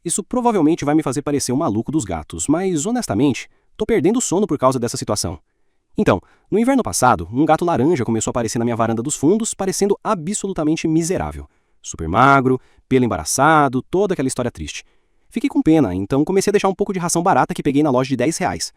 Isso provavelmente vai me fazer parecer um maluco dos gatos, mas honestamente, tô perdendo o sono por causa dessa situação. Então, no inverno passado, um gato laranja começou a aparecer na minha varanda dos fundos, parecendo absolutamente miserável. Super magro, pelo embaraçado, toda aquela história triste. Fiquei com pena, então comecei a deixar um pouco de ração barata que peguei na loja de R$ 10.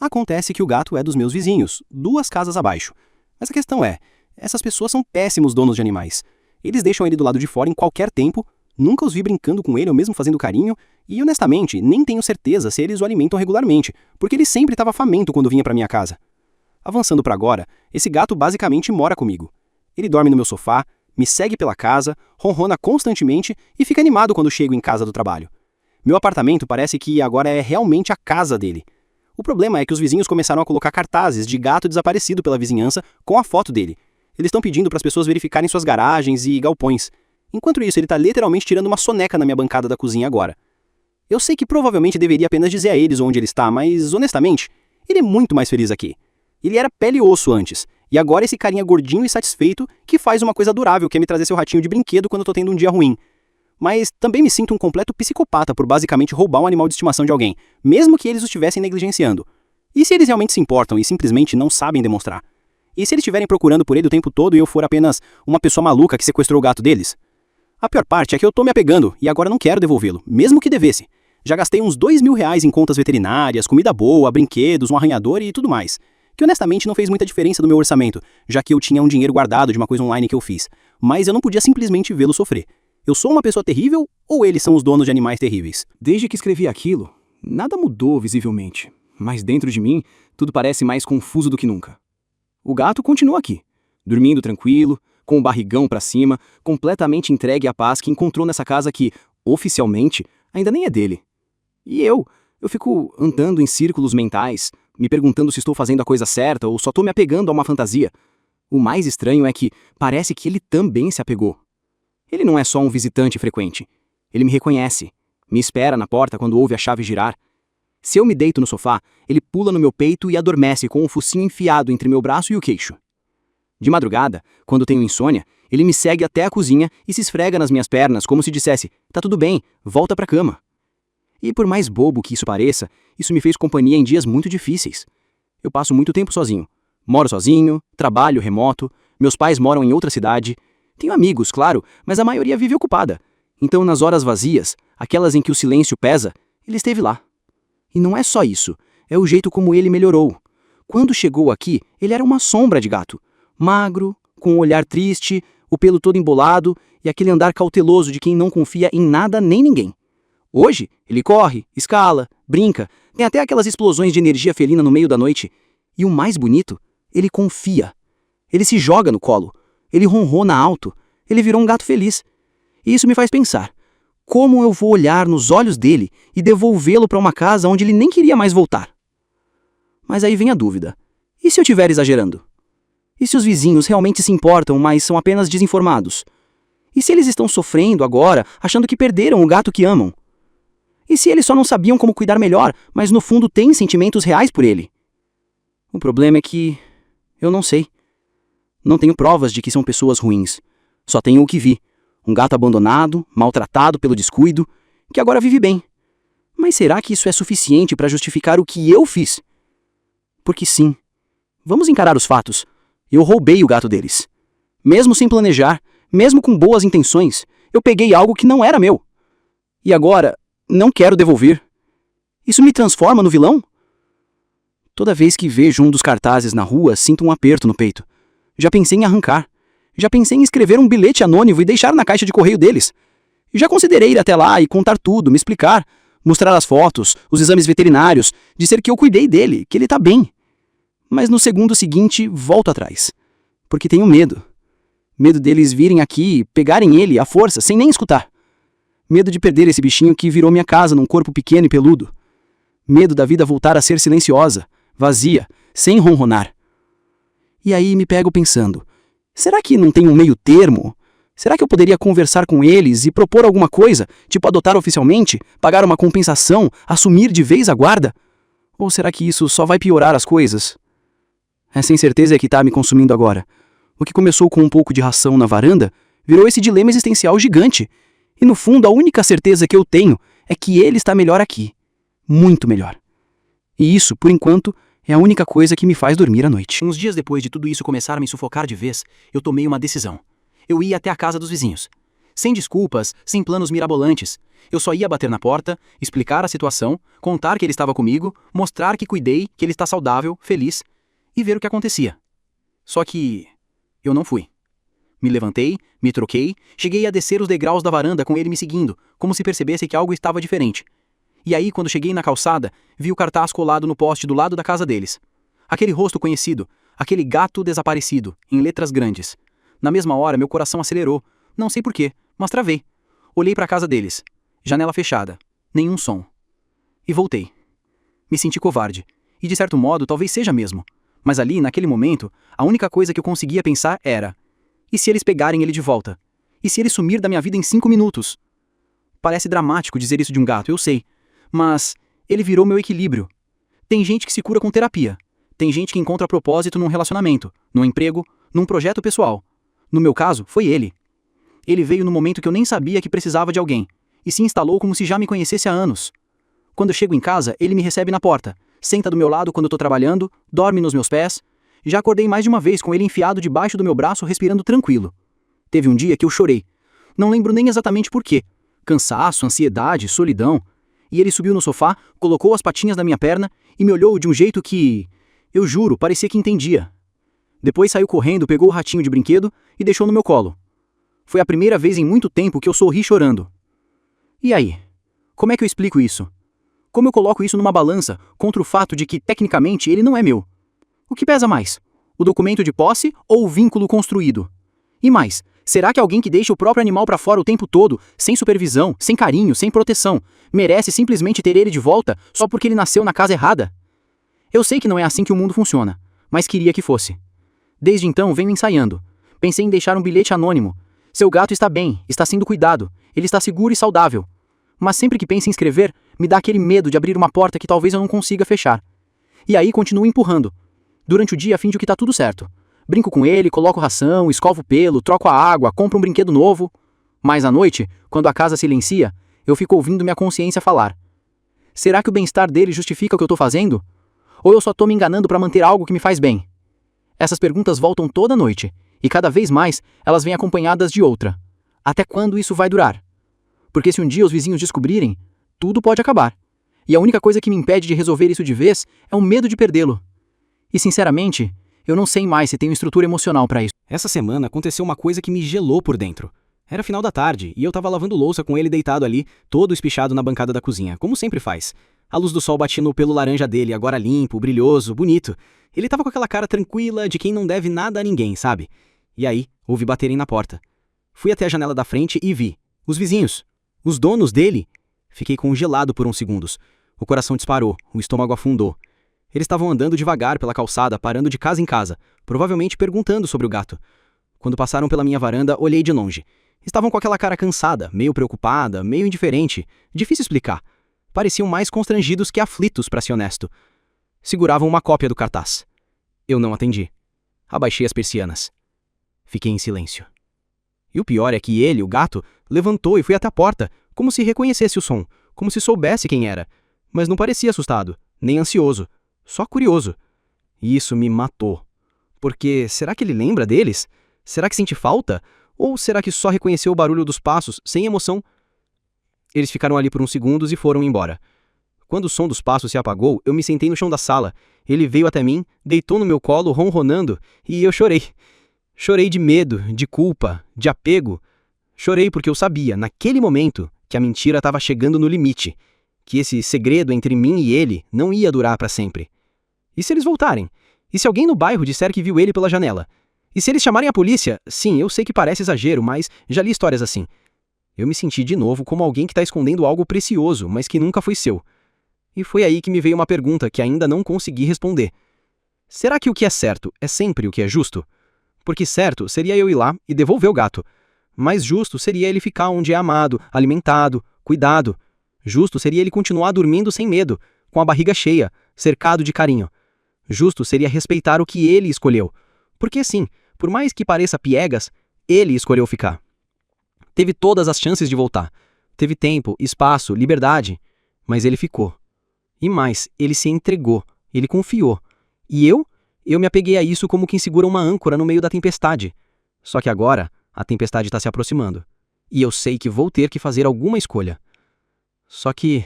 Acontece que o gato é dos meus vizinhos, 2 casas abaixo. Mas a questão é, essas pessoas são péssimos donos de animais. Eles deixam ele do lado de fora em qualquer tempo, nunca os vi brincando com ele ou mesmo fazendo carinho, e honestamente, nem tenho certeza se eles o alimentam regularmente, porque ele sempre estava faminto quando vinha para minha casa. Avançando para agora, esse gato basicamente mora comigo. Ele dorme no meu sofá, me segue pela casa, ronrona constantemente e fica animado quando chego em casa do trabalho. Meu apartamento parece que agora é realmente a casa dele. O problema é que os vizinhos começaram a colocar cartazes de gato desaparecido pela vizinhança com a foto dele. Eles estão pedindo para as pessoas verificarem suas garagens e galpões. Enquanto isso, ele está literalmente tirando uma soneca na minha bancada da cozinha agora. Eu sei que provavelmente deveria apenas dizer a eles onde ele está, mas honestamente, ele é muito mais feliz aqui. Ele era pele e osso antes, e agora esse carinha gordinho e satisfeito que faz uma coisa adorável, que é me trazer seu ratinho de brinquedo quando eu tô tendo um dia ruim. Mas também me sinto um completo psicopata por basicamente roubar um animal de estimação de alguém, mesmo que eles o estivessem negligenciando. E se eles realmente se importam e simplesmente não sabem demonstrar? E se eles estiverem procurando por ele o tempo todo e eu for apenas uma pessoa maluca que sequestrou o gato deles? A pior parte é que eu tô me apegando e agora não quero devolvê-lo, mesmo que devesse. Já gastei uns R$ 2.000 em contas veterinárias, comida boa, brinquedos, um arranhador e tudo mais. Que honestamente não fez muita diferença no meu orçamento, já que eu tinha um dinheiro guardado de uma coisa online que eu fiz. Mas eu não podia simplesmente vê-lo sofrer. Eu sou uma pessoa terrível ou eles são os donos de animais terríveis? Desde que escrevi aquilo, nada mudou visivelmente. Mas dentro de mim, tudo parece mais confuso do que nunca. O gato continua aqui, dormindo tranquilo, com o barrigão pra cima, completamente entregue à paz que encontrou nessa casa que, oficialmente, ainda nem é dele. E eu fico andando em círculos mentais, me perguntando se estou fazendo a coisa certa ou só estou me apegando a uma fantasia. O mais estranho é que parece que ele também se apegou. Ele não é só um visitante frequente. Ele me reconhece, me espera na porta quando ouve a chave girar. Se eu me deito no sofá, ele pula no meu peito e adormece com o focinho enfiado entre meu braço e o queixo. De madrugada, quando tenho insônia, ele me segue até a cozinha e se esfrega nas minhas pernas como se dissesse, tá tudo bem, volta pra cama. E por mais bobo que isso pareça, isso me fez companhia em dias muito difíceis. Eu passo muito tempo sozinho. Moro sozinho, trabalho remoto, meus pais moram em outra cidade. Tenho amigos, claro, mas a maioria vive ocupada. Então, nas horas vazias, aquelas em que o silêncio pesa, ele esteve lá. E não é só isso, é o jeito como ele melhorou. Quando chegou aqui, ele era uma sombra de gato. Magro, com um olhar triste, o pelo todo embolado e aquele andar cauteloso de quem não confia em nada nem ninguém. Hoje, ele corre, escala, brinca, tem até aquelas explosões de energia felina no meio da noite. E o mais bonito, ele confia. Ele se joga no colo, ele ronrona alto, ele virou um gato feliz. E isso me faz pensar, como eu vou olhar nos olhos dele e devolvê-lo para uma casa onde ele nem queria mais voltar? Mas aí vem a dúvida, e se eu estiver exagerando? E se os vizinhos realmente se importam, mas são apenas desinformados? E se eles estão sofrendo agora, achando que perderam o gato que amam? E se eles só não sabiam como cuidar melhor, mas no fundo têm sentimentos reais por ele? O problema é que eu não sei. Não tenho provas de que são pessoas ruins. Só tenho o que vi. Um gato abandonado, maltratado pelo descuido, que agora vive bem. Mas será que isso é suficiente para justificar o que eu fiz? Porque sim. Vamos encarar os fatos. Eu roubei o gato deles. Mesmo sem planejar, mesmo com boas intenções, eu peguei algo que não era meu. E agora, não quero devolver. Isso me transforma no vilão? Toda vez que vejo um dos cartazes na rua, sinto um aperto no peito. Já pensei em arrancar. Já pensei em escrever um bilhete anônimo e deixar na caixa de correio deles. Já considerei ir até lá e contar tudo, me explicar, mostrar as fotos, os exames veterinários, dizer que eu cuidei dele, que ele tá bem. Mas no segundo seguinte, volto atrás. Porque tenho medo. Medo deles virem aqui, pegarem ele à força, sem nem escutar. Medo de perder esse bichinho que virou minha casa num corpo pequeno e peludo. Medo da vida voltar a ser silenciosa, vazia, sem ronronar. E aí me pego pensando, será que não tem um meio termo? Será que eu poderia conversar com eles e propor alguma coisa, tipo adotar oficialmente, pagar uma compensação, assumir de vez a guarda? Ou será que isso só vai piorar as coisas? Essa incerteza é que tá me consumindo agora. O que começou com um pouco de ração na varanda, virou esse dilema existencial gigante. E no fundo a única certeza que eu tenho é que ele está melhor aqui. Muito melhor. E isso, por enquanto, é a única coisa que me faz dormir à noite. Uns dias depois de tudo isso começar a me sufocar de vez, eu tomei uma decisão. Eu ia até a casa dos vizinhos. Sem desculpas, sem planos mirabolantes. Eu só ia bater na porta, explicar a situação, contar que ele estava comigo, mostrar que cuidei, que ele está saudável, feliz, e ver o que acontecia. Só que eu não fui. Me levantei, me troquei, cheguei a descer os degraus da varanda com ele me seguindo, como se percebesse que algo estava diferente. E aí, quando cheguei na calçada, vi o cartaz colado no poste do lado da casa deles. Aquele rosto conhecido, aquele gato desaparecido, em letras grandes. Na mesma hora, meu coração acelerou. Não sei porquê, mas travei. Olhei para a casa deles. Janela fechada. Nenhum som. E voltei. Me senti covarde. E de certo modo, talvez seja mesmo. Mas ali, naquele momento, a única coisa que eu conseguia pensar era: e se eles pegarem ele de volta? E se ele sumir da minha vida em 5 minutos? Parece dramático dizer isso de um gato, eu sei. Mas ele virou meu equilíbrio. Tem gente que se cura com terapia. Tem gente que encontra propósito num relacionamento, num emprego, num projeto pessoal. No meu caso, foi ele. Ele veio no momento que eu nem sabia que precisava de alguém, e se instalou como se já me conhecesse há anos. Quando eu chego em casa, ele me recebe na porta, senta do meu lado quando eu tô trabalhando, dorme nos meus pés. Já acordei mais de uma vez com ele enfiado debaixo do meu braço, respirando tranquilo. Teve um dia que eu chorei. Não lembro nem exatamente por quê. Cansaço, ansiedade, solidão. E ele subiu no sofá, colocou as patinhas na minha perna e me olhou de um jeito que, eu juro, parecia que entendia. Depois saiu correndo, pegou o ratinho de brinquedo e deixou no meu colo. Foi a primeira vez em muito tempo que eu sorri chorando. E aí? Como é que eu explico isso? Como eu coloco isso numa balança contra o fato de que, tecnicamente, ele não é meu? O que pesa mais? O documento de posse ou o vínculo construído? E mais, será que alguém que deixa o próprio animal pra fora o tempo todo, sem supervisão, sem carinho, sem proteção, merece simplesmente ter ele de volta só porque ele nasceu na casa errada? Eu sei que não é assim que o mundo funciona, mas queria que fosse. Desde então venho ensaiando. Pensei em deixar um bilhete anônimo. Seu gato está bem, está sendo cuidado, ele está seguro e saudável. Mas sempre que penso em escrever, me dá aquele medo de abrir uma porta que talvez eu não consiga fechar. E aí continuo empurrando. Durante o dia finjo que tá tudo certo. Brinco com ele, coloco ração, escovo o pelo, troco a água, compro um brinquedo novo. Mas à noite, quando a casa silencia, eu fico ouvindo minha consciência falar. Será que o bem-estar dele justifica o que eu tô fazendo? Ou eu só tô me enganando pra manter algo que me faz bem? Essas perguntas voltam toda noite, e cada vez mais elas vêm acompanhadas de outra. Até quando isso vai durar? Porque se um dia os vizinhos descobrirem, tudo pode acabar. E a única coisa que me impede de resolver isso de vez é o medo de perdê-lo. E sinceramente, eu não sei mais se tenho estrutura emocional pra isso. Essa semana aconteceu uma coisa que me gelou por dentro. Era final da tarde e eu tava lavando louça com ele deitado ali, todo espichado na bancada da cozinha, como sempre faz. A luz do sol batia no pelo laranja dele, agora limpo, brilhoso, bonito. Ele tava com aquela cara tranquila de quem não deve nada a ninguém, sabe? E aí, ouvi baterem na porta. Fui até a janela da frente e vi. Os vizinhos. Os donos dele. Fiquei congelado por uns segundos. O coração disparou, o estômago afundou. Eles estavam andando devagar pela calçada, parando de casa em casa, provavelmente perguntando sobre o gato. Quando passaram pela minha varanda, olhei de longe. Estavam com aquela cara cansada, meio preocupada, meio indiferente. Difícil explicar. Pareciam mais constrangidos que aflitos, pra ser honesto. Seguravam uma cópia do cartaz. Eu não atendi. Abaixei as persianas. Fiquei em silêncio. E o pior é que ele, o gato, levantou e foi até a porta, como se reconhecesse o som, como se soubesse quem era. Mas não parecia assustado, nem ansioso, só curioso. E isso me matou. Porque será que ele lembra deles? Será que sente falta? Ou será que só reconheceu o barulho dos passos, sem emoção? Eles ficaram ali por uns segundos e foram embora. Quando o som dos passos se apagou, eu me sentei no chão da sala. Ele veio até mim, deitou no meu colo, ronronando, e eu chorei. Chorei de medo, de culpa, de apego. Chorei porque eu sabia, naquele momento, que a mentira estava chegando no limite, que esse segredo entre mim e ele não ia durar para sempre. E se eles voltarem? E se alguém no bairro disser que viu ele pela janela? E se eles chamarem a polícia? Sim, eu sei que parece exagero, mas já li histórias assim. Eu me senti de novo como alguém que está escondendo algo precioso, mas que nunca foi seu. E foi aí que me veio uma pergunta que ainda não consegui responder. Será que o que é certo é sempre o que é justo? Porque certo seria eu ir lá e devolver o gato. Mas justo seria ele ficar onde é amado, alimentado, cuidado. Justo seria ele continuar dormindo sem medo, com a barriga cheia, cercado de carinho. Justo seria respeitar o que ele escolheu. Porque sim, por mais que pareça piegas, ele escolheu ficar. Teve todas as chances de voltar. teve tempo, espaço, liberdade, mas ele ficou. E mais, ele se entregou, ele confiou. E eu me apeguei a isso como quem segura uma âncora no meio da tempestade. Só que agora, a tempestade está se aproximando. E eu sei que vou ter que fazer alguma escolha. Só que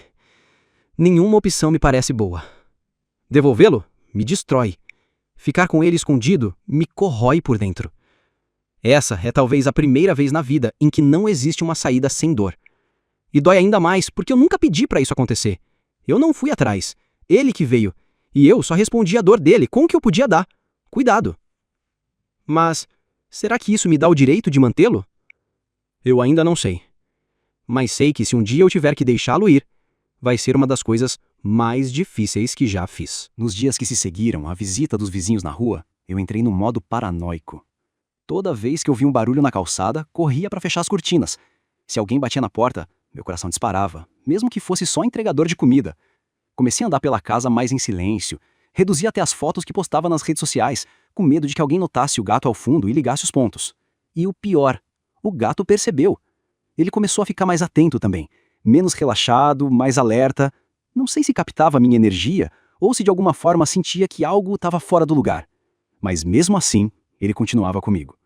nenhuma opção me parece boa. Devolvê-lo me destrói. Ficar com ele escondido me corrói por dentro. Essa é talvez a primeira vez na vida em que não existe uma saída sem dor. E dói ainda mais porque eu nunca pedi para isso acontecer. Eu não fui atrás. Ele que veio. E eu só respondi à dor dele com o que eu podia dar. Cuidado. Mas será que isso me dá o direito de mantê-lo? Eu ainda não sei. Mas sei que se um dia eu tiver que deixá-lo ir, vai ser uma das coisas mais difíceis que já fiz. Nos dias que se seguiram à visita dos vizinhos na rua, eu entrei no modo paranoico. Toda vez que eu via um barulho na calçada, corria para fechar as cortinas. Se alguém batia na porta, meu coração disparava, mesmo que fosse só entregador de comida. Comecei a andar pela casa mais em silêncio, reduzi até as fotos que postava nas redes sociais, com medo de que alguém notasse o gato ao fundo e ligasse os pontos. E o pior, o gato percebeu. Ele começou a ficar mais atento também, menos relaxado, mais alerta. Não sei se captava a minha energia ou se de alguma forma sentia que algo estava fora do lugar. Mas mesmo assim, ele continuava comigo.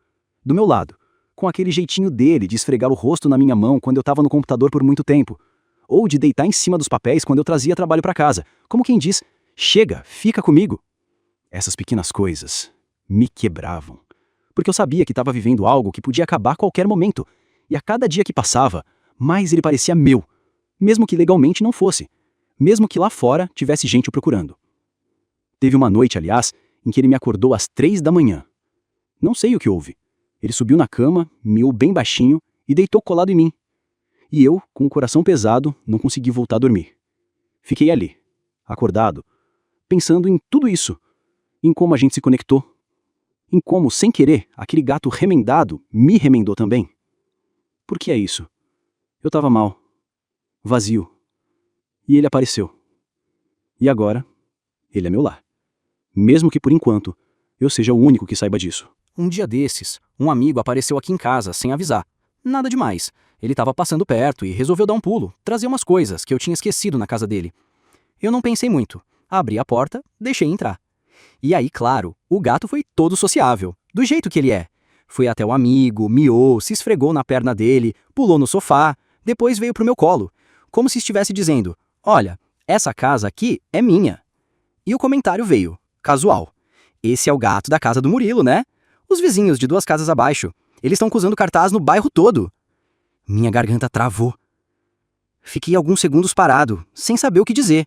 Do meu lado, com aquele jeitinho dele de esfregar o rosto na minha mão quando eu estava no computador por muito tempo, ou de deitar em cima dos papéis quando eu trazia trabalho para casa, como quem diz, chega, fica comigo. Essas pequenas coisas me quebravam, porque eu sabia que estava vivendo algo que podia acabar a qualquer momento, e a cada dia que passava, mais ele parecia meu, mesmo que legalmente não fosse, mesmo que lá fora tivesse gente o procurando. Teve uma noite, aliás, em que ele me acordou às 3 da manhã. Não sei o que houve. Ele subiu na cama, miou bem baixinho e deitou colado em mim. E eu, com o coração pesado, não consegui voltar a dormir. Fiquei ali, acordado, pensando em tudo isso, em como a gente se conectou, em como, sem querer, aquele gato remendado me remendou também. Por que é isso? Eu estava mal, vazio, e ele apareceu. E agora, ele é meu lar. Mesmo que por enquanto, eu seja o único que saiba disso. Um dia desses, um amigo apareceu aqui em casa sem avisar. Nada demais. Ele estava passando perto e resolveu dar um pulo, trazer umas coisas que eu tinha esquecido na casa dele. Eu não pensei muito. Abri a porta, deixei entrar. E aí, claro, o gato foi todo sociável, do jeito que ele é. Foi até o amigo, miou, se esfregou na perna dele, pulou no sofá, depois veio pro meu colo, como se estivesse dizendo, olha, essa casa aqui é minha. E o comentário veio, casual. Esse é o gato da casa do Murilo, né? Os vizinhos de 2 casas abaixo. Eles estão usando cartaz no bairro todo. Minha garganta travou. Fiquei alguns segundos parado, sem saber o que dizer.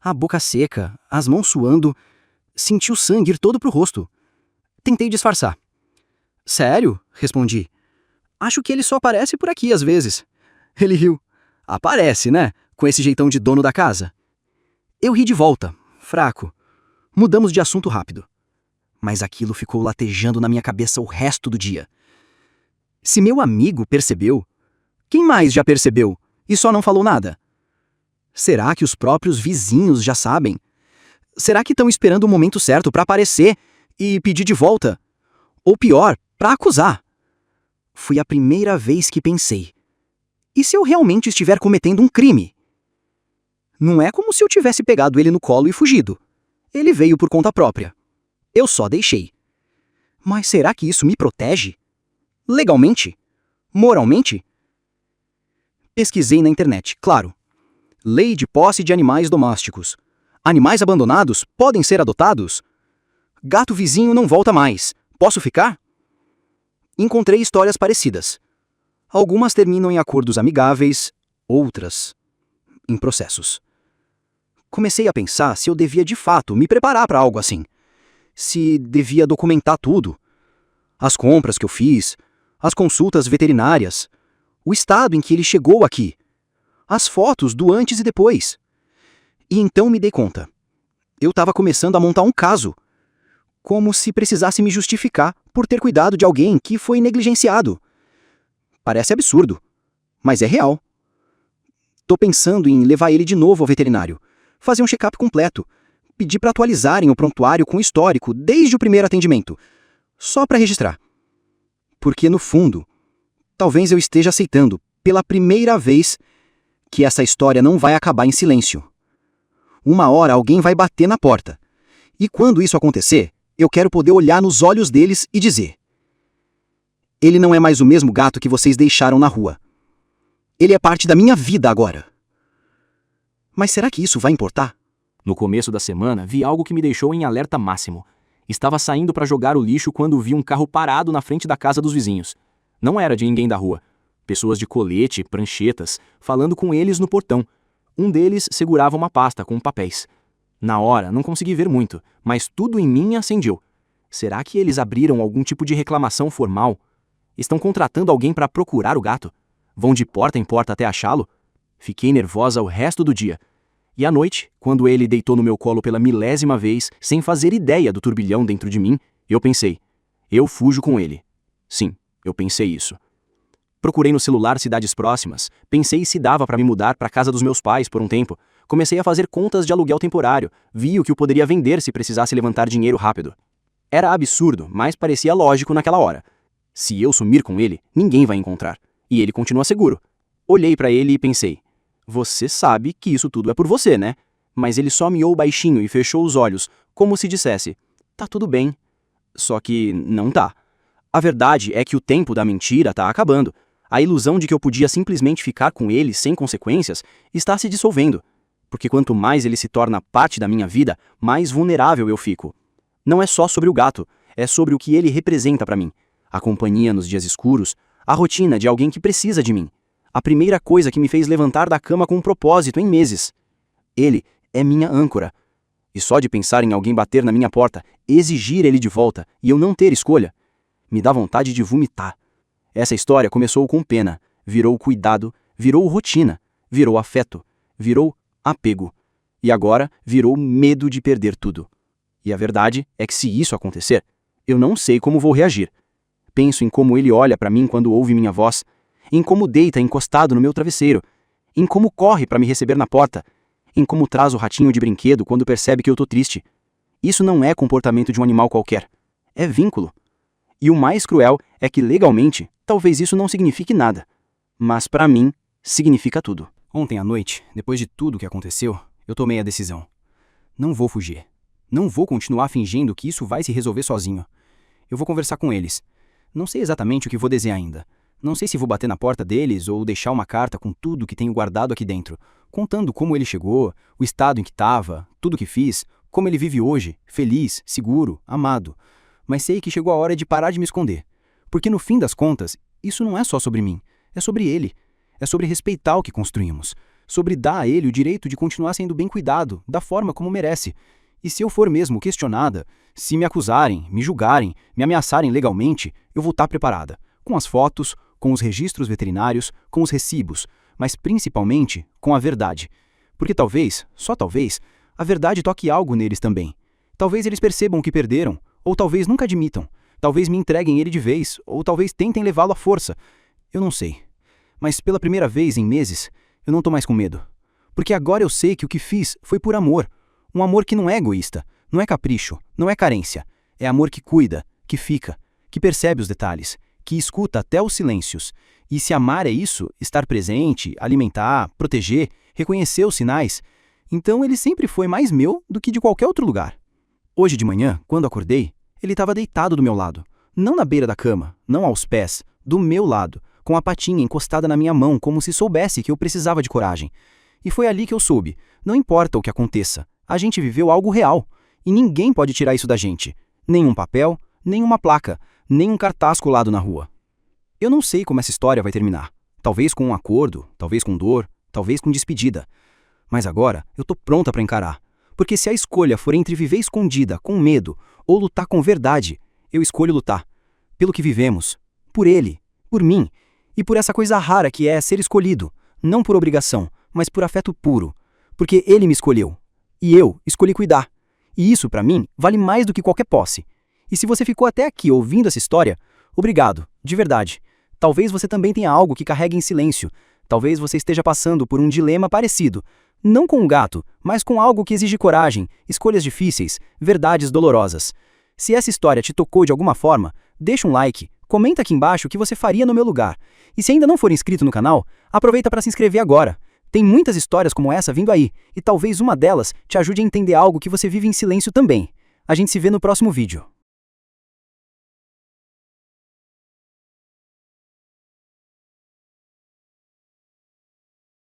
A boca seca, as mãos suando. Senti o sangue ir todo pro rosto. Tentei disfarçar. Sério? Respondi. Acho que ele só aparece por aqui às vezes. Ele riu. Aparece, né? Com esse jeitão de dono da casa. Eu ri de volta, fraco. Mudamos de assunto rápido. Mas aquilo ficou latejando na minha cabeça o resto do dia. Se meu amigo percebeu, quem mais já percebeu e só não falou nada? Será que os próprios vizinhos já sabem? Será que estão esperando o momento certo para aparecer e pedir de volta? Ou pior, para acusar? Foi a primeira vez que pensei. E se eu realmente estiver cometendo um crime? Não é como se eu tivesse pegado ele no colo e fugido. Ele veio por conta própria. Eu só deixei. Mas será que isso me protege? Legalmente? Moralmente? Pesquisei na internet, claro. Lei de posse de animais domésticos. Animais abandonados podem ser adotados? Gato vizinho não volta mais. Posso ficar? Encontrei histórias parecidas. Algumas terminam em acordos amigáveis, outras em processos. Comecei a pensar se eu devia de fato me preparar para algo assim. Se devia documentar tudo. As compras que eu fiz, as consultas veterinárias, o estado em que ele chegou aqui, as fotos do antes e depois. E então me dei conta. Eu estava começando a montar um caso. Como se precisasse me justificar por ter cuidado de alguém que foi negligenciado. Parece absurdo, mas é real. Tô pensando em levar ele de novo ao veterinário, fazer um check-up completo, pedir para atualizarem o prontuário com histórico desde o primeiro atendimento, só para registrar. Porque, no fundo, talvez eu esteja aceitando, pela primeira vez, que essa história não vai acabar em silêncio. Uma hora alguém vai bater na porta. E quando isso acontecer, eu quero poder olhar nos olhos deles e dizer: ele não é mais o mesmo gato que vocês deixaram na rua. Ele é parte da minha vida agora. Mas será que isso vai importar? No começo da semana, vi algo que me deixou em alerta máximo. Estava saindo para jogar o lixo quando vi um carro parado na frente da casa dos vizinhos. Não era de ninguém da rua. Pessoas de colete, pranchetas, falando com eles no portão. Um deles segurava uma pasta com papéis. Na hora, não consegui ver muito, mas tudo em mim acendeu. Será que eles abriram algum tipo de reclamação formal? Estão contratando alguém para procurar o gato? Vão de porta em porta até achá-lo? Fiquei nervosa o resto do dia. E à noite, quando ele deitou no meu colo pela 1000ª vez, sem fazer ideia do turbilhão dentro de mim, eu pensei: eu fujo com ele. Sim, eu pensei isso. Procurei no celular cidades próximas, pensei se dava para me mudar para a casa dos meus pais por um tempo. Comecei a fazer contas de aluguel temporário, vi o que eu poderia vender se precisasse levantar dinheiro rápido. Era absurdo, mas parecia lógico naquela hora. Se eu sumir com ele, ninguém vai encontrar. E ele continua seguro. Olhei para ele e pensei: você sabe que isso tudo é por você, né? Mas ele só miou baixinho e fechou os olhos, como se dissesse: tá tudo bem. Só que não tá. A verdade é que o tempo da mentira tá acabando. A ilusão de que eu podia simplesmente ficar com ele sem consequências está se dissolvendo. Porque quanto mais ele se torna parte da minha vida, mais vulnerável eu fico. Não é só sobre o gato, é sobre o que ele representa para mim. A companhia nos dias escuros, a rotina de alguém que precisa de mim. A primeira coisa que me fez levantar da cama com um propósito em meses. Ele é minha âncora. E só de pensar em alguém bater na minha porta, exigir ele de volta e eu não ter escolha, me dá vontade de vomitar. Essa história começou com pena, virou cuidado, virou rotina, virou afeto, virou apego. E agora virou medo de perder tudo. E a verdade é que se isso acontecer, eu não sei como vou reagir. Penso em como ele olha para mim quando ouve minha voz, em como deita encostado no meu travesseiro, em como corre para me receber na porta, em como traz o ratinho de brinquedo quando percebe que eu tô triste. Isso não é comportamento de um animal qualquer, é vínculo. E o mais cruel é que legalmente, talvez isso não signifique nada, mas para mim, significa tudo. Ontem à noite, depois de tudo que aconteceu, eu tomei a decisão. Não vou fugir. Não vou continuar fingindo que isso vai se resolver sozinho. Eu vou conversar com eles. Não sei exatamente o que vou dizer ainda. Não sei se vou bater na porta deles ou deixar uma carta com tudo que tenho guardado aqui dentro, contando como ele chegou, o estado em que estava, tudo que fiz, como ele vive hoje, feliz, seguro, amado. Mas sei que chegou a hora de parar de me esconder. Porque no fim das contas, isso não é só sobre mim, é sobre ele. É sobre respeitar o que construímos, sobre dar a ele o direito de continuar sendo bem cuidado, da forma como merece. E se eu for mesmo questionada, se me acusarem, me julgarem, me ameaçarem legalmente, eu vou estar preparada. Com as fotos, com os registros veterinários, com os recibos, mas principalmente com a verdade. Porque talvez, só talvez, a verdade toque algo neles também. Talvez eles percebam o que perderam, ou talvez nunca admitam. Talvez me entreguem ele de vez, ou talvez tentem levá-lo à força. Eu não sei. Mas pela primeira vez em meses, eu não tô mais com medo. Porque agora eu sei que o que fiz foi por amor. Um amor que não é egoísta, não é capricho, não é carência. É amor que cuida, que fica, que percebe os detalhes, que escuta até os silêncios. E se amar é isso, estar presente, alimentar, proteger, reconhecer os sinais, então ele sempre foi mais meu do que de qualquer outro lugar. Hoje de manhã, quando acordei, ele estava deitado do meu lado. Não na beira da cama, não aos pés, do meu lado, com a patinha encostada na minha mão, como se soubesse que eu precisava de coragem. E foi ali que eu soube, não importa o que aconteça, a gente viveu algo real, e ninguém pode tirar isso da gente. Nem um papel, nem uma placa, nem um cartaz colado na rua. Eu não sei como essa história vai terminar. Talvez com um acordo, talvez com dor, talvez com despedida. Mas agora eu tô pronta para encarar. Porque se a escolha for entre viver escondida, com medo, ou lutar com verdade, eu escolho lutar. Pelo que vivemos. Por ele. Por mim. E por essa coisa rara que é ser escolhido. Não por obrigação, mas por afeto puro. Porque ele me escolheu. E eu escolhi cuidar. E isso, pra mim, vale mais do que qualquer posse. E se você ficou até aqui ouvindo essa história, obrigado, de verdade. Talvez você também tenha algo que carregue em silêncio. Talvez você esteja passando por um dilema parecido. Não com um gato, mas com algo que exige coragem, escolhas difíceis, verdades dolorosas. Se essa história te tocou de alguma forma, deixa um like, comenta aqui embaixo o que você faria no meu lugar. E se ainda não for inscrito no canal, aproveita para se inscrever agora. Tem muitas histórias como essa vindo aí, e talvez uma delas te ajude a entender algo que você vive em silêncio também. A gente se vê no próximo vídeo.